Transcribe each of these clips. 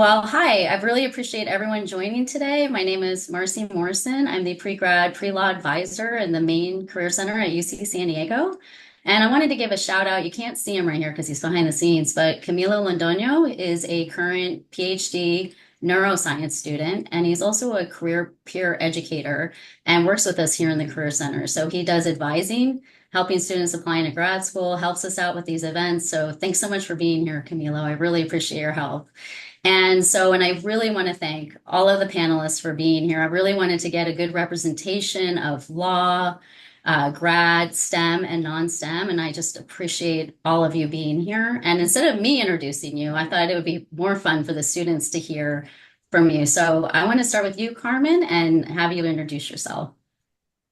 Well, hi. I really appreciate everyone joining today. My name is Marcy Morrison. I'm the pre-grad pre-law advisor in the main career center at UC San Diego. And I wanted to give a shout out. You can't see him right here because he's behind the scenes, but Camilo Londoño is a current PhD neuroscience student, and he's also a career peer educator and works with us here in the career center. So he does advising, helping students applying to grad school, helps us out with these events. So thanks so much for being here, Camilo. I really appreciate your help. And I really want to thank all of the panelists for being here. I really wanted to get a good representation of law, grad, STEM, and non-STEM. And I just appreciate all of you being here. And instead of me introducing you, I thought it would be more fun for the students to hear from you. So I want to start with you, Carmen, and have you introduce yourself.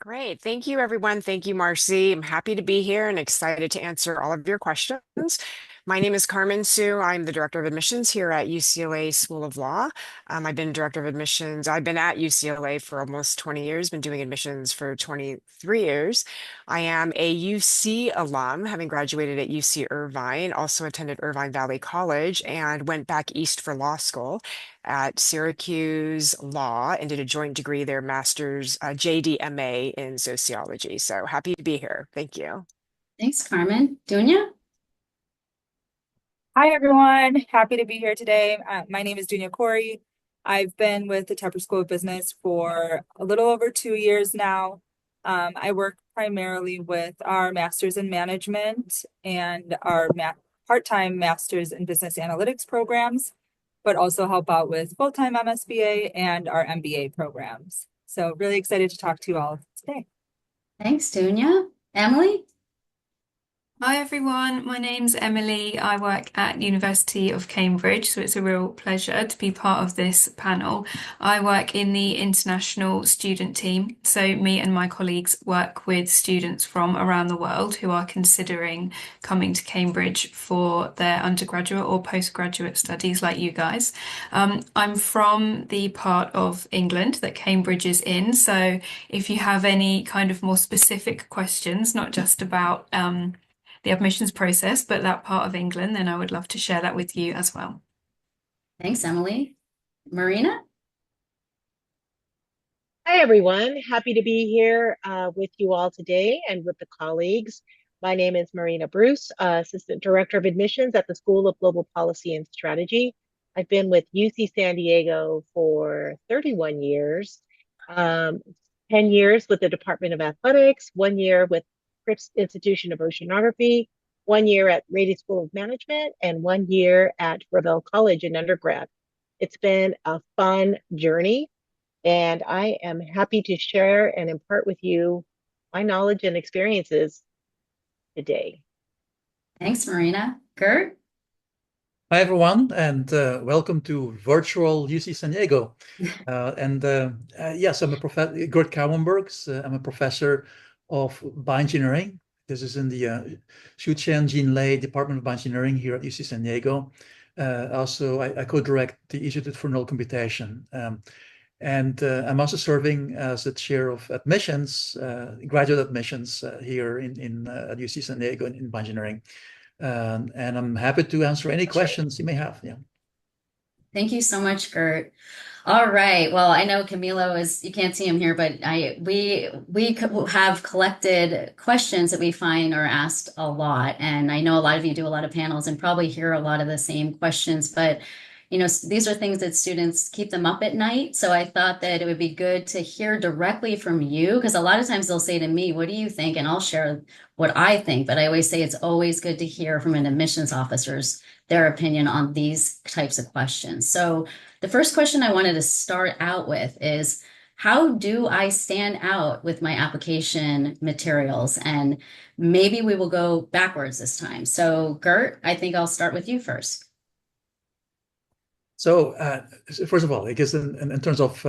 Great. Thank you, everyone. Thank you, Marcy. I'm happy to be here and excited to answer all of your questions. My name is Carmen Sue. I'm the Director of Admissions here at UCLA School of Law. I've been Director of Admissions. I've been at UCLA for almost 20 years, been doing admissions for 23 years. I am a UC alum, having graduated at UC Irvine, also attended Irvine Valley College, and went back east for law school at Syracuse Law and did a joint degree there, master's JDMA in sociology. So happy to be here. Thank you. Thanks, Carmen. Dunya? Hi, everyone. Happy to be here today. My name is Dunya Khoury. I've been with the Tepper School of Business for a little over 2 years now. I work primarily with our Masters in Management and our part-time Masters in Business Analytics programs, but also help out with full-time MSBA and our MBA programs. So really excited to talk to you all today. Thanks, Dunya. Emily? Hi everyone, my name's Emily. I work at University of Cambridge, so it's a real pleasure to be part of this panel. I work in the international student team, so me and my colleagues work with students from around the world who are considering coming to Cambridge for their undergraduate or postgraduate studies like you guys. I'm from the part of England that Cambridge is in, so if you have any kind of more specific questions, not just about the admissions process, but that part of England, then I would love to share that with you as well. Thanks, Emily. Marina? Hi, everyone. Happy to be here with you all today and with the colleagues. My name is Marina Bruce, Assistant Director of Admissions at the School of Global Policy and Strategy. I've been with UC San Diego for 31 years, 10 years with the Department of Athletics, 1 year with Scripps Institution of Oceanography, 1 year at Rady School of Management, and 1 year at Revelle College in undergrad. It's been a fun journey, and I am happy to share and impart with you my knowledge and experiences today. Thanks, Marina. Gert? Hi, everyone, and welcome to virtual UC San Diego. Yes, I'm a professor, Gert Cauwenberghs. I'm a professor of Bioengineering. This is in the Chien-Gene Department of Bioengineering here at UC San Diego. Also, I co-direct the Institute for Neural Computation. I'm also serving as the chair of admissions, graduate admissions here at UC San Diego in Bioengineering. And I'm happy to answer any questions you may have. Yeah. Thank you so much, Gert. All right. Well, I know Camilo you can't see him here, but we have collected questions that we find are asked a lot. And I know a lot of you do a lot of panels and probably hear a lot of the same questions, but these are things that students keep them up at night. So I thought that it would be good to hear directly from you, because a lot of times they'll say to me, what do you think? And I'll share what I think, but I always say it's always good to hear from an admissions officer's their opinion on these types of questions. So the first question I wanted to start out with is, how do I stand out with my application materials? And maybe we will go backwards this time. So Gert, I think I'll start with you first. So first of all, I guess in terms of,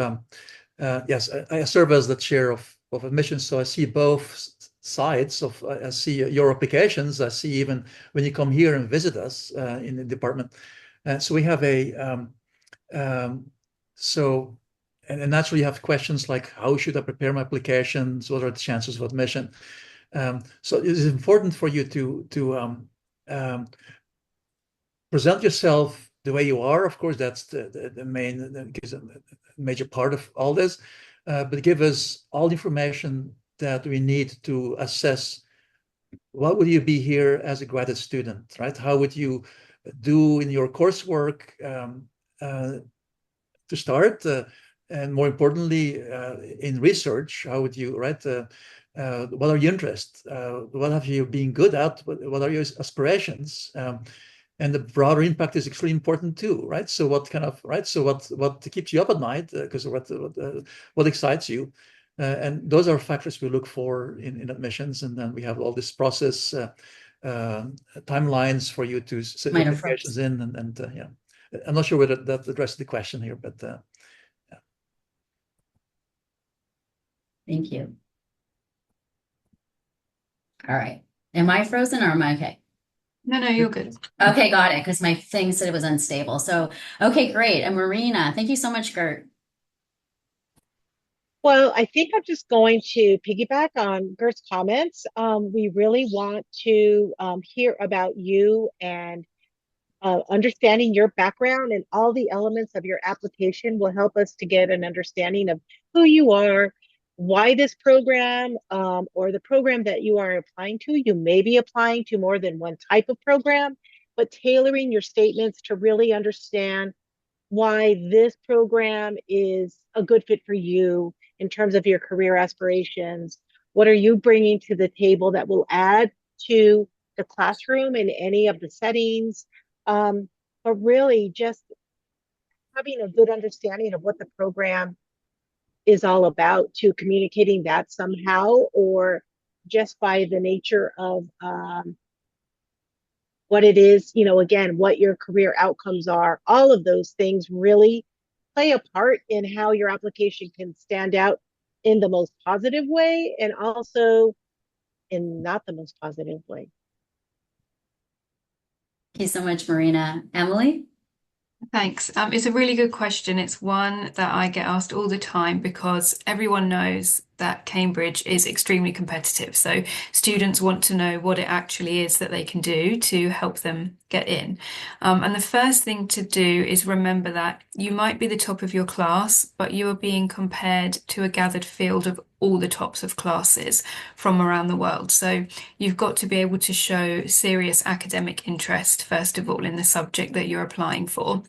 yes, I serve as the chair of admissions, so I see both sides of, I see your applications, I see even when you come here and visit us in the department. So we have and naturally you have questions like, how should I prepare my applications? What are the chances of admission? So it is important for you to present yourself the way you are. Of course, that's the main, gives a major part of all this, but give us all the information that we need to assess what would you be here as a graduate student, right? How would you do in your coursework to start? And more importantly, in research, how would you, right? What are your interests? What have you been good at? What are your aspirations? And the broader impact is extremely important too, right? So what kind of, right? So what keeps you up at night? Because what excites you? And those are factors we look for in admissions. And then we have all this process timelines for you to set your applications in. And yeah, I'm not sure whether that addresses the question here, but yeah. Thank you. All right. Am I frozen or am I okay? No, you're good. Okay, got it. Because my thing said it was unstable. So, okay, great. And Marina, thank you so much, Gert. Well, I think I'm just going to piggyback on Gert's comments. We really want to hear about you and understanding your background, and all the elements of your application will help us to get an understanding of who you are, why this program or the program that you are applying to. You may be applying to more than one type of program, but tailoring your statements to really understand why this program is a good fit for you in terms of your career aspirations. What are you bringing to the table that will add to the classroom in any of the settings? But really just having a good understanding of what the program is all about, to communicating that somehow, or just by the nature of what it is, again, what your career outcomes are. All of those things really play a part in how your application can stand out in the most positive way, and also in not the most positive way. Thank you so much, Marina. Emily? Thanks. It's a really good question. It's one that I get asked all the time because everyone knows that Cambridge is extremely competitive. So students want to know what it actually is that they can do to help them get in. And the first thing to do is remember that you might be the top of your class, but you are being compared to a gathered field of all the tops of classes from around the world. So you've got to be able to show serious academic interest, first of all, in the subject that you're applying for.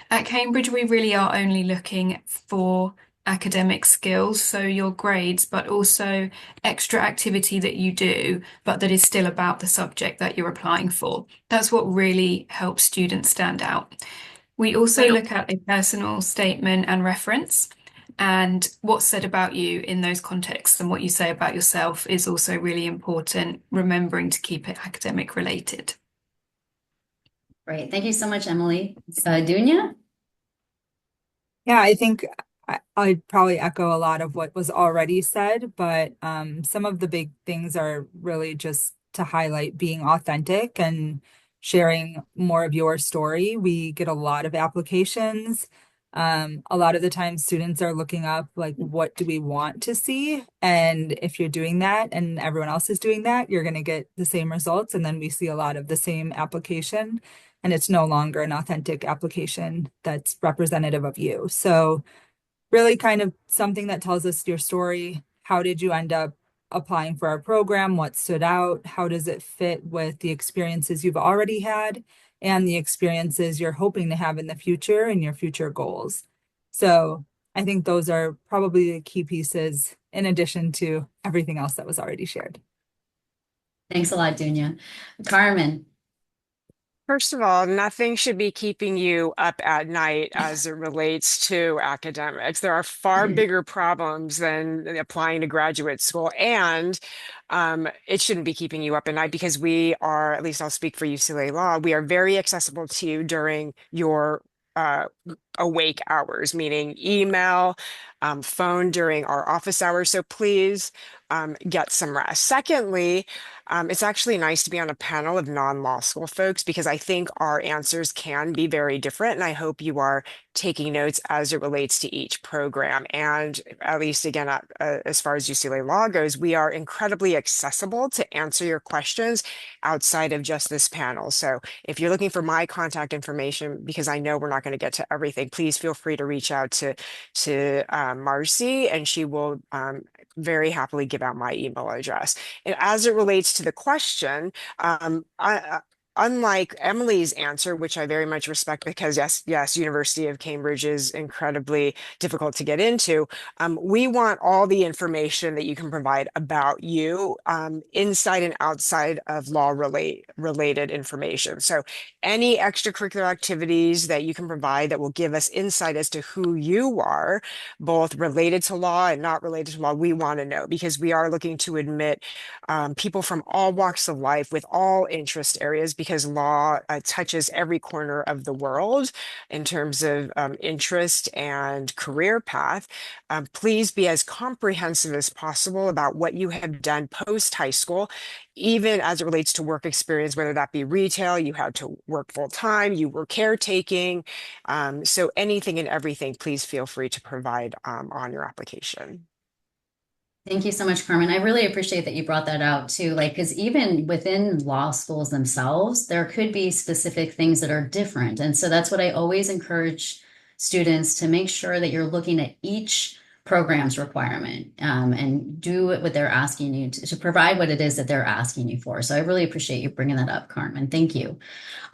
At Cambridge, we really are only looking for academic skills, so your grades, but also extra activity that you do, but that is still about the subject that you're applying for. That's what really helps students stand out. We also look at a personal statement and reference, and what's said about you in those contexts and what you say about yourself is also really important, remembering to keep it academic related. Great. Thank you so much, Emily. Dunya? Yeah, I think I'd probably echo a lot of what was already said, but some of the big things are really just to highlight being authentic and sharing more of your story. We get a lot of applications. A lot of the time students are looking up like, what do we want to see? And if you're doing that and everyone else is doing that, you're going to get the same results. And then we see a lot of the same application, and it's no longer an authentic application that's representative of you. So really kind of something that tells us your story. How did you end up applying for our program? What stood out? How does it fit with the experiences you've already had and the experiences you're hoping to have in the future and your future goals? So I think those are probably the key pieces in addition to everything else that was already shared. Thanks a lot, Dunya. Carmen? First of all, nothing should be keeping you up at night as it relates to academics. There are far bigger problems than applying to graduate school, and it shouldn't be keeping you up at night because we are, at least I'll speak for UCLA Law, we are very accessible to you during your awake hours, meaning email, phone during our office hours. So please get some rest. Secondly, it's actually nice to be on a panel of non-law school folks because I think our answers can be very different. And I hope you are taking notes as it relates to each program. And at least again, as far as UCLA Law goes, we are incredibly accessible to answer your questions outside of just this panel. So if you're looking for my contact information, because I know we're not going to get to everything, please feel free to reach out to Marcy, and she will very happily give out my email address. And as it relates to the question, unlike Emily's answer, which I very much respect because yes, University of Cambridge is incredibly difficult to get into. We want all the information that you can provide about you, inside and outside of law related information. So any extracurricular activities that you can provide that will give us insight as to who you are, both related to law and not related to law, we want to know because we are looking to admit people from all walks of life with all interest areas because law touches every corner of the world in terms of interest and career path. Please be as comprehensive as possible about what you have done post high school, even as it relates to work experience, whether that be retail, you had to work full time, you were caretaking. So anything and everything, please feel free to provide on your application. Thank you so much, Carmen. I really appreciate that you brought that out too. Like, because even within law schools themselves, there could be specific things that are different. And so that's what I always encourage students to make sure that you're looking at each program's requirement and do what they're asking you to provide what it is that they're asking you for. So I really appreciate you bringing that up, Carmen. Thank you.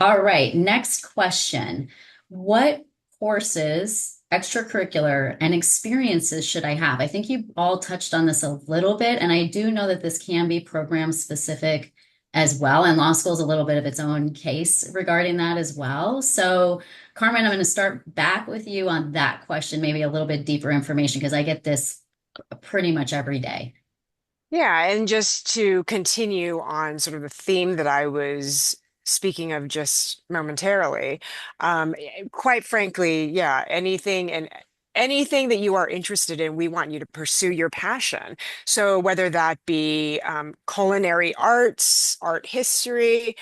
All right, next question. What courses, extracurricular, and experiences should I have? I think you all touched on this a little bit, and I do know that this can be program specific as well, and law school is a little bit of its own case regarding that as well. So, Carmen, I'm going to start back with you on that question, maybe a little bit deeper information, because I get this pretty much every day. Yeah, and just to continue on sort of the theme that I was speaking of just momentarily, quite frankly, yeah, anything that you are interested in, we want you to pursue your passion. So whether that be culinary arts, art history,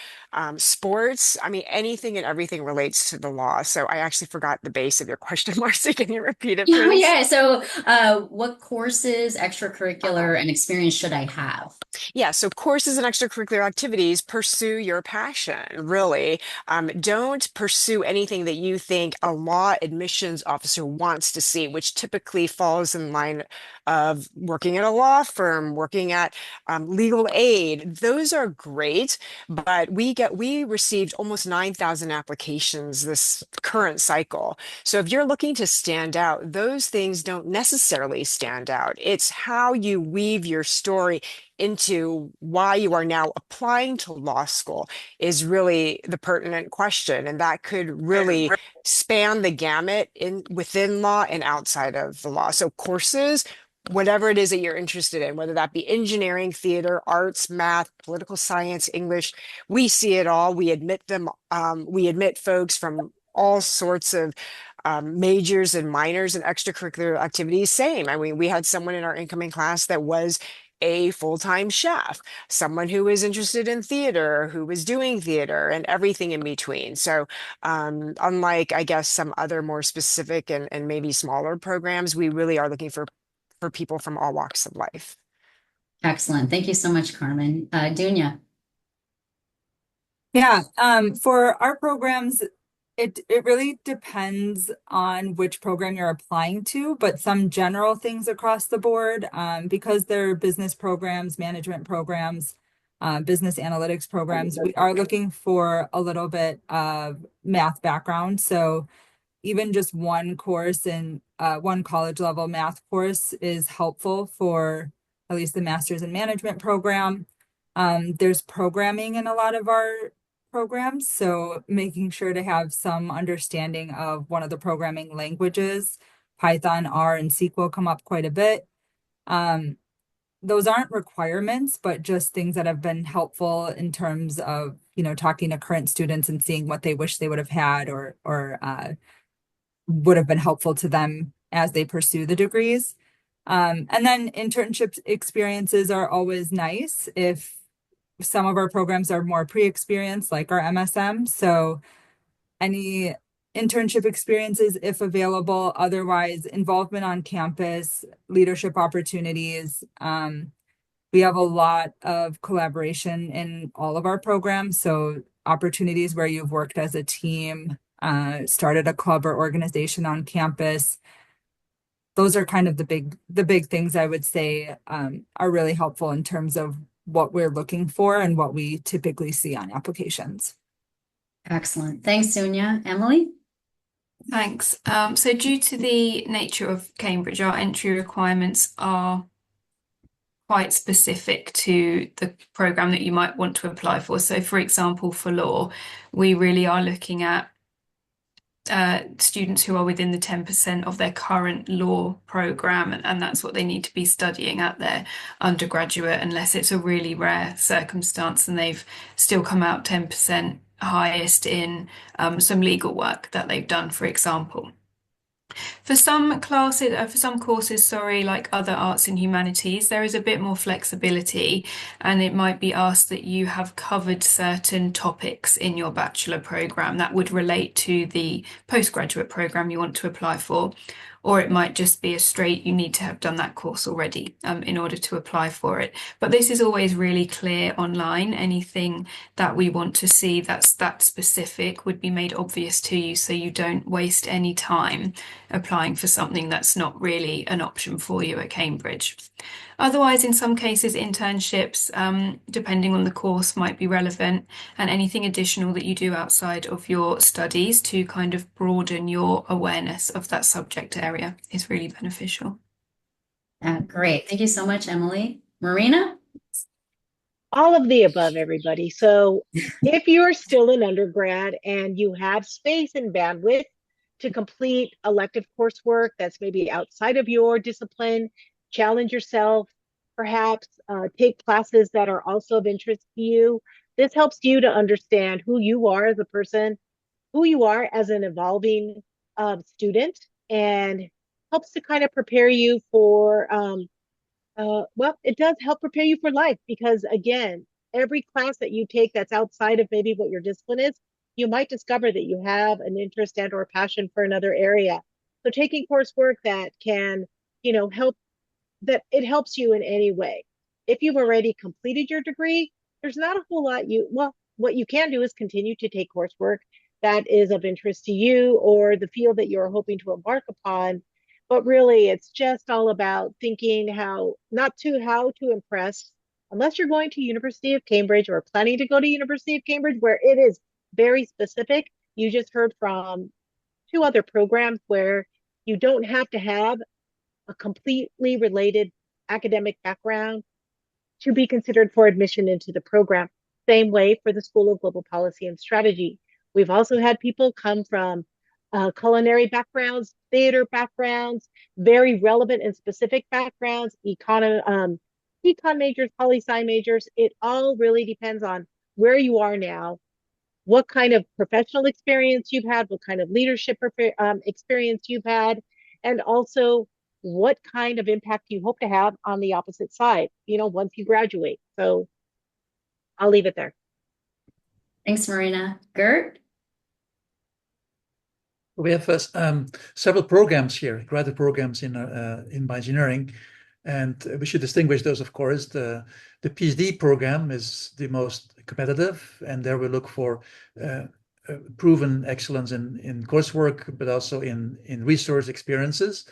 sports, I mean, anything and everything relates to the law. So I actually forgot the base of your question, Marcy. Can you repeat it, please? Yeah. So, what courses, extracurricular, and experience should I have? Yeah, so courses and extracurricular activities, pursue your passion, really. Don't pursue anything that you think a law admissions officer wants to see, which typically falls in line of working at a law firm, working at legal aid. Those are great, but we received almost 9,000 applications this current cycle. So if you're looking to stand out, those things don't necessarily stand out. It's how you weave your story into why you are now applying to law school is really the pertinent question. And that could really span the gamut within law and outside of the law. So courses, whatever it is that you're interested in, whether that be engineering, theater, arts, math, political science, English, we see it all. We admit them. We admit folks from all sorts of majors and minors and extracurricular activities. Same. I mean, we had someone in our incoming class that was a full-time chef, someone who was interested in theater, who was doing theater, and everything in between. So unlike, I guess, some other more specific and maybe smaller programs, we really are looking for people from all walks of life. Excellent. Thank you so much, Carmen. Dunya. Yeah, for our programs, it really depends on which program you're applying to, but some general things across the board, because they're business programs, management programs, business analytics programs, we are looking for a little bit of math background. So even just one course in one college level math course is helpful for at least the master's in management program. There's programming in a lot of our programs, so making sure to have some understanding of one of the programming languages. Python, R, and SQL come up quite a bit. Those aren't requirements, but just things that have been helpful in terms of, talking to current students and seeing what they wish they would have had or would have been helpful to them as they pursue the degrees. And then internship experiences are always nice if some of our programs are more pre-experienced, like our MSM. So any internship experiences, if available, otherwise involvement on campus, leadership opportunities. We have a lot of collaboration in all of our programs. So opportunities where you've worked as a team, started a club or organization on campus. Those are kind of the big things I would say are really helpful in terms of what we're looking for and what we typically see on applications. Excellent. Thanks, Dunya. Emily? Thanks. So due to the nature of Cambridge, our entry requirements are quite specific to the program that you might want to apply for. So for example, for law, we really are looking at students who are within the 10% of their current law program, and that's what they need to be studying at their undergraduate, unless it's a really rare circumstance and they've still come out 10% highest in some legal work that they've done, for example. For some classes, like other arts and humanities, there is a bit more flexibility, and it might be asked that you have covered certain topics in your bachelor program that would relate to the postgraduate program you want to apply for. Or it might just be a straight, you need to have done that course already in order to apply for it. But this is always really clear online. Anything that we want to see that's that specific would be made obvious to you, so you don't waste any time applying for something that's not really an option for you at Cambridge. Otherwise, in some cases, internships, depending on the course, might be relevant, and anything additional that you do outside of your studies to kind of broaden your awareness of that subject area is really beneficial. Great. Thank you so much, Emily. Marina? All of the above, everybody. So if you're still an undergrad and you have space and bandwidth to complete elective coursework that's maybe outside of your discipline, challenge yourself, perhaps take classes that are also of interest to you. This helps you to understand who you are as a person, who you are as an evolving student, and helps to kind of prepare you for, well, it does help prepare you for life, because again, every class that you take that's outside of maybe what your discipline is, you might discover that you have an interest and or passion for another area. So taking coursework that can, help, that it helps you in any way. If you've already completed your degree, there's not a whole lot what you can do is continue to take coursework that is of interest to you or the field that you're hoping to embark upon. But really, it's just all about thinking how to impress, unless you're going to University of Cambridge or planning to go to University of Cambridge, where it is very specific. You just heard from 2 other programs where you don't have to have a completely related academic background to be considered for admission into the program. Same way for the School of Global Policy and Strategy. We've also had people come from culinary backgrounds, theater backgrounds, very relevant and specific backgrounds, econ majors, poli-sci majors. It all really depends on where you are now, what kind of professional experience you've had, what kind of leadership experience you've had, and also what kind of impact you hope to have on the opposite side, once you graduate. So I'll leave it there. Thanks, Marina. Gert? We have several programs here, graduate programs in bioengineering, and we should distinguish those, of course. The PhD program is the most competitive, and there we look for proven excellence in coursework, but also in research experiences.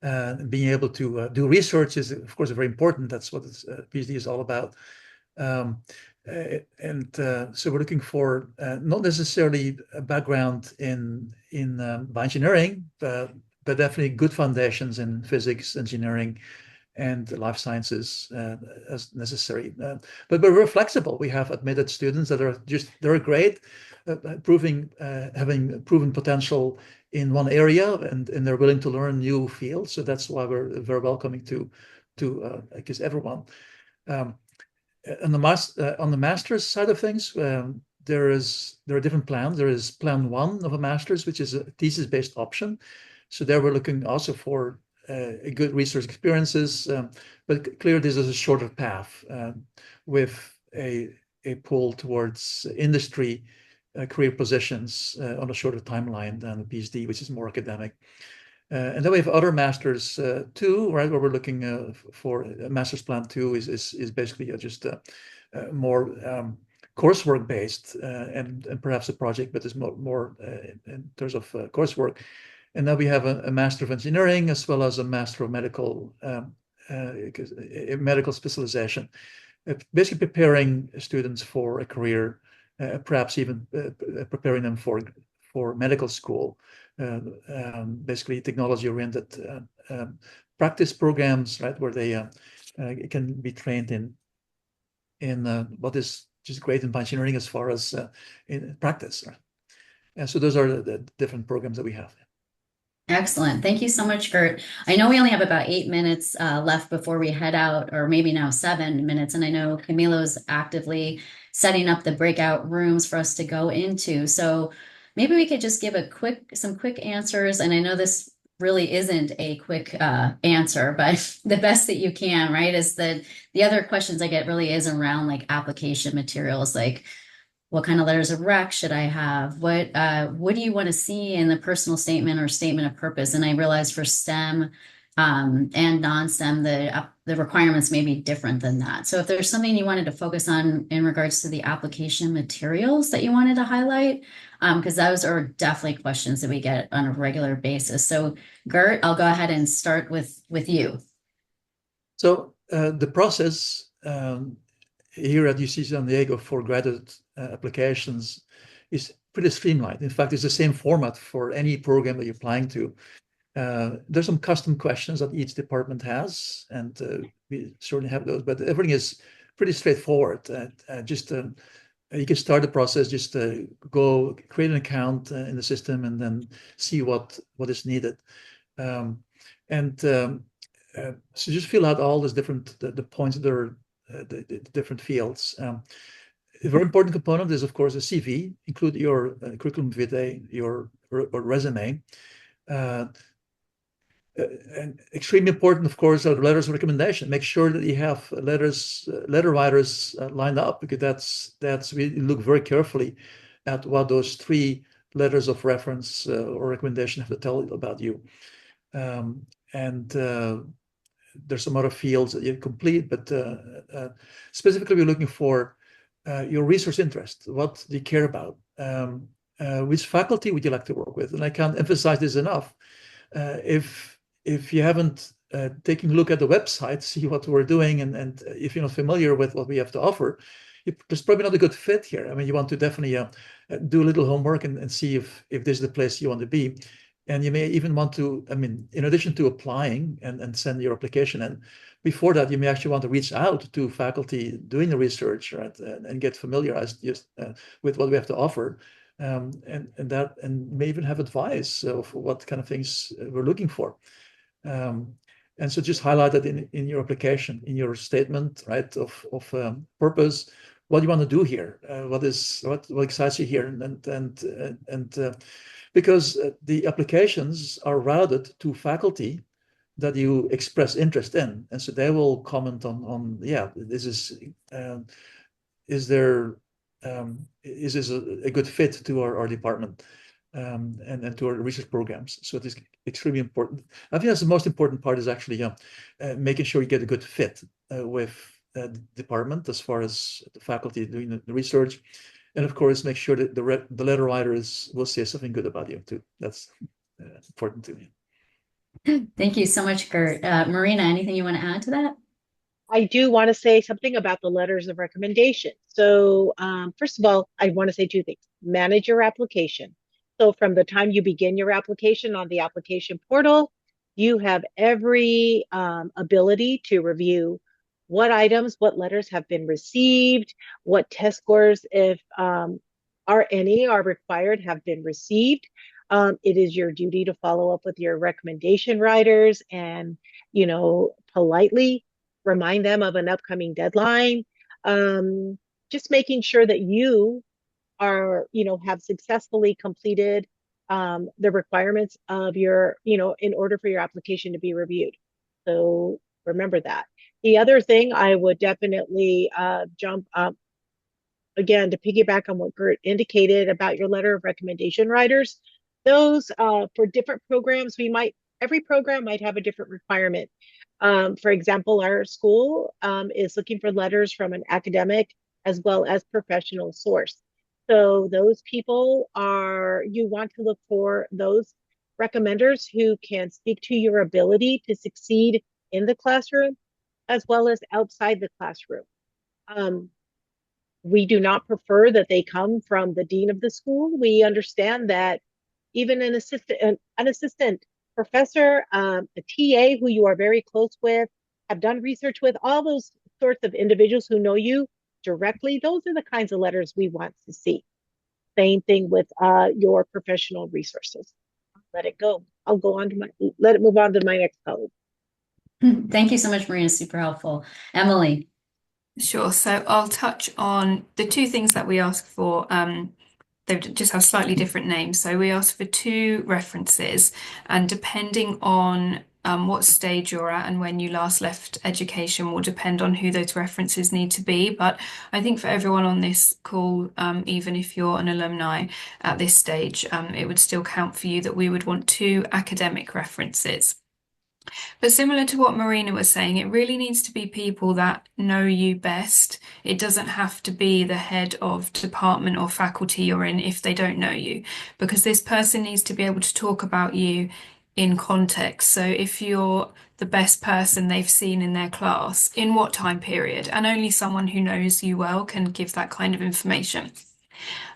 Being able to do research is, of course, very important. That's what PhD is all about. So we're looking for not necessarily a background in bioengineering, but definitely good foundations in physics, engineering, and life sciences as necessary. But we're flexible. We have admitted students that they're great, having proven potential in one area, and they're willing to learn new fields. So that's why we're very welcoming to I guess everyone. On the master's side of things, there are different plans. There is plan one of a master's, which is a thesis-based option. So there we're looking also for a good research experiences, but clearly this is a shorter path with a pull towards industry career positions on a shorter timeline than a PhD, which is more academic. And then we have other masters too, right? Where we're looking for a master's plan two is basically just more coursework based and perhaps a project, but it's more in terms of coursework. And then we have a Master of Engineering as well as a Master of Medical medical specialization, basically preparing students for a career, perhaps even preparing them for medical school. Basically technology-oriented practice programs, right, where they can be trained in what is just great in bioengineering as far as in practice. Right? And so those are the different programs that we have. Excellent. Thank you so much, Gert. I know we only have about 8 minutes left before we head out, or maybe now 7 minutes. And I know Camilo's actively setting up the breakout rooms for us to go into. So maybe we could just give some quick answers. And I know this really isn't a quick answer, but the best that you can, right? Is that the other questions I get really is around like application materials, like what kind of letters of rec should I have? What do you want to see in the personal statement or statement of purpose? And I realize for STEM and non-STEM, the requirements may be different than that. So if there's something you wanted to focus on in regards to the application materials that you wanted to highlight, because those are definitely questions that we get on a regular basis. So Gert, I'll go ahead and start with you. So the process here at UC San Diego for graduate applications is pretty streamlined. In fact, it's the same format for any program that you're applying to. There's some custom questions that each department has, and we certainly have those, but everything is pretty straightforward. You can start the process, just go create an account in the system and then see what is needed. So just fill out all those the points that are the different fields. A very important component is, of course, a CV. Include your curriculum vitae, your resume. And extremely important, of course, are the letters of recommendation. Make sure that you have letter writers lined up, because we look very carefully at what those 3 letters of reference or recommendation have to tell about you. There's some other fields that you complete, but specifically we're looking for your research interest. What do you care about? Which faculty would you like to work with? And I can't emphasize this enough. If you haven't taken a look at the website, see what we're doing, and if you're not familiar with what we have to offer, there's probably not a good fit here. I mean, you want to definitely do a little homework and see if this is the place you want to be. And you may even want to, I mean, in addition to applying and send your application in, before that, you may actually want to reach out to faculty doing the research, right, and get familiarized just with what we have to offer, and may even have advice of what kind of things we're looking for. And so just highlight that in your application, in your statement, right, of purpose, what you want to do here, what excites you here, and because the applications are routed to faculty that you express interest in, and so they will comment on this is this a good fit to our department and to our research programs. So it is extremely important. I think that's the most important part, is actually making sure you get a good fit with the department as far as the faculty doing the research. And of course, make sure that the letter writers will say something good about you too. That's important to me. Thank you so much, Gert. Marina, anything you want to add to that? I do want to say something about the letters of recommendation. So first of all, I want to say 2 things. Manage your application. So from the time you begin your application on the application portal, you have every ability to review what items, what letters have been received, what test scores, if any are required, have been received. It is your duty to follow up with your recommendation writers and, politely remind them of an upcoming deadline. Just making sure that you are, have successfully completed the requirements of your, in order for your application to be reviewed. So remember that. The other thing I would definitely jump up again to piggyback on what Gert indicated about your letter of recommendation writers. Those for different programs, every program might have a different requirement. For example, our school is looking for letters from an academic as well as professional source. So those people you want to look for those recommenders who can speak to your ability to succeed in the classroom as well as outside the classroom. We do not prefer that they come from the dean of the school. We understand that even an assistant professor, a TA who you are very close with, have done research with, all those sorts of individuals who know you directly, those are the kinds of letters we want to see. Same thing with your professional resources. Let it go. Let it move on to my next colleague. Thank you so much, Marina. Super helpful. Emily. Sure. So I'll touch on the two things that we ask for. They just have slightly different names. So we ask for 2 references, and depending on what stage you're at and when you last left education will depend on who those references need to be. But I think for everyone on this call, even if you're an alumni at this stage, it would still count for you that we would want 2 academic references. But similar to what Marina was saying, it really needs to be people that know you best. It doesn't have to be the head of department or faculty you're in if they don't know you, because this person needs to be able to talk about you in context. So if you're the best person they've seen in their class, in what time period, and only someone who knows you well can give that kind of information.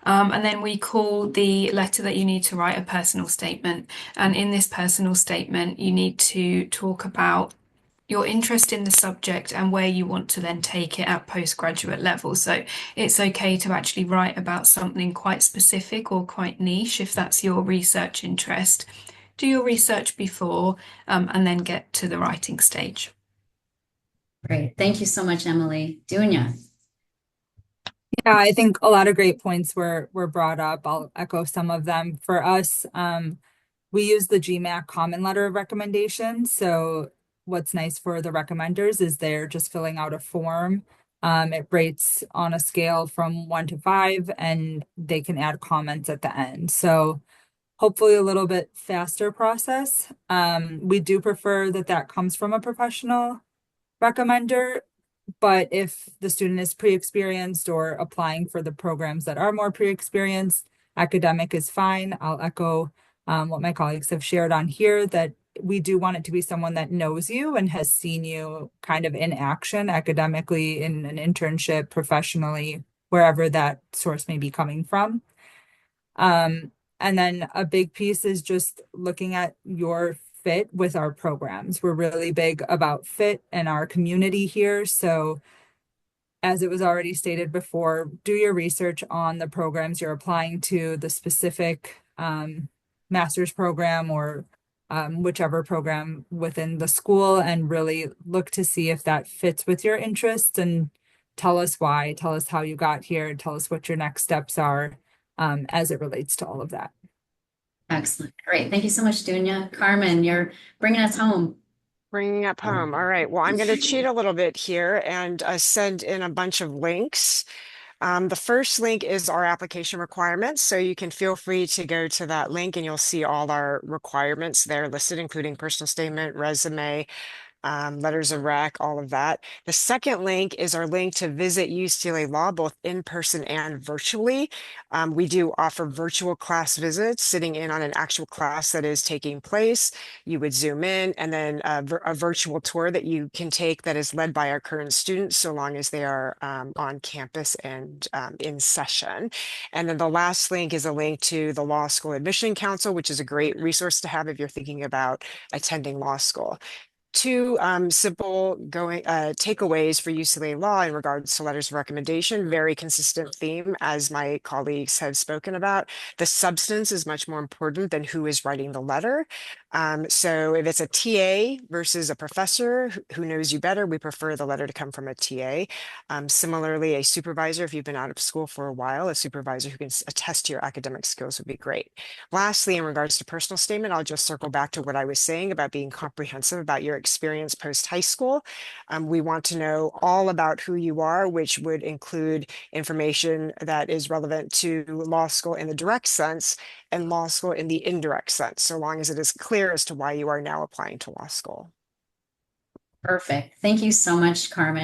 And then we call the letter that you need to write a personal statement. And in this personal statement, you need to talk about your interest in the subject and where you want to then take it at postgraduate level. So it's okay to actually write about something quite specific or quite niche if that's your research interest. Do your research before and then get to the writing stage. Great. Thank you so much, Emily. Dunya. Yeah, I think a lot of great points were brought up. I'll echo some of them. For us, we use the GMAC common letter of recommendation. So what's nice for the recommenders is they're just filling out a form. It rates on a scale from 1 to 5, and they can add comments at the end. So hopefully a little bit faster process. We do prefer that comes from a professional recommender. But if the student is pre-experienced or applying for the programs that are more pre-experienced, academic is fine. I'll echo what my colleagues have shared on here, that we do want it to be someone that knows you and has seen you kind of in action academically, in an internship, professionally, wherever that source may be coming from. And then a big piece is just looking at your fit with our programs. We're really big about fit in our community here. So as it was already stated before, do your research on the programs you're applying to, the specific master's program or whichever program within the school, and really look to see if that fits with your interests, and tell us why, tell us how you got here, tell us what your next steps are as it relates to all of that. Excellent. Great. Thank you so much, Dunya. Karman, you're bringing us home. Bringing up home. All right. Well, I'm going to cheat a little bit here and send in a bunch of links. The first link is our application requirements. So you can feel free to go to that link and you'll see all our requirements there listed, including personal statement, resume, letters of rec, all of that. The second link is our link to visit UCLA Law, both in person and virtually. We do offer virtual class visits, sitting in on an actual class that is taking place. You would zoom in, and then a virtual tour that you can take that is led by our current students, so long as they are on campus and in session. And then the last link is a link to the Law School Admission Council, which is a great resource to have if you're thinking about attending law school. two simple takeaways for UCLA law in regards to letters of recommendation. Very consistent theme, as my colleagues have spoken about. The substance is much more important than who is writing the letter. So if it's a TA versus a professor who knows you better, we prefer the letter to come from a TA. Similarly, a supervisor, if you've been out of school for a while, a supervisor who can attest to your academic skills would be great. Lastly, in regards to personal statement, I'll just circle back to what I was saying about being comprehensive about your experience post high school. We want to know all about who you are, which would include information that is relevant to law school in the direct sense and law school in the indirect sense, so long as it is clear as to why you are now applying to law school. Perfect. Thank you so much, Karman.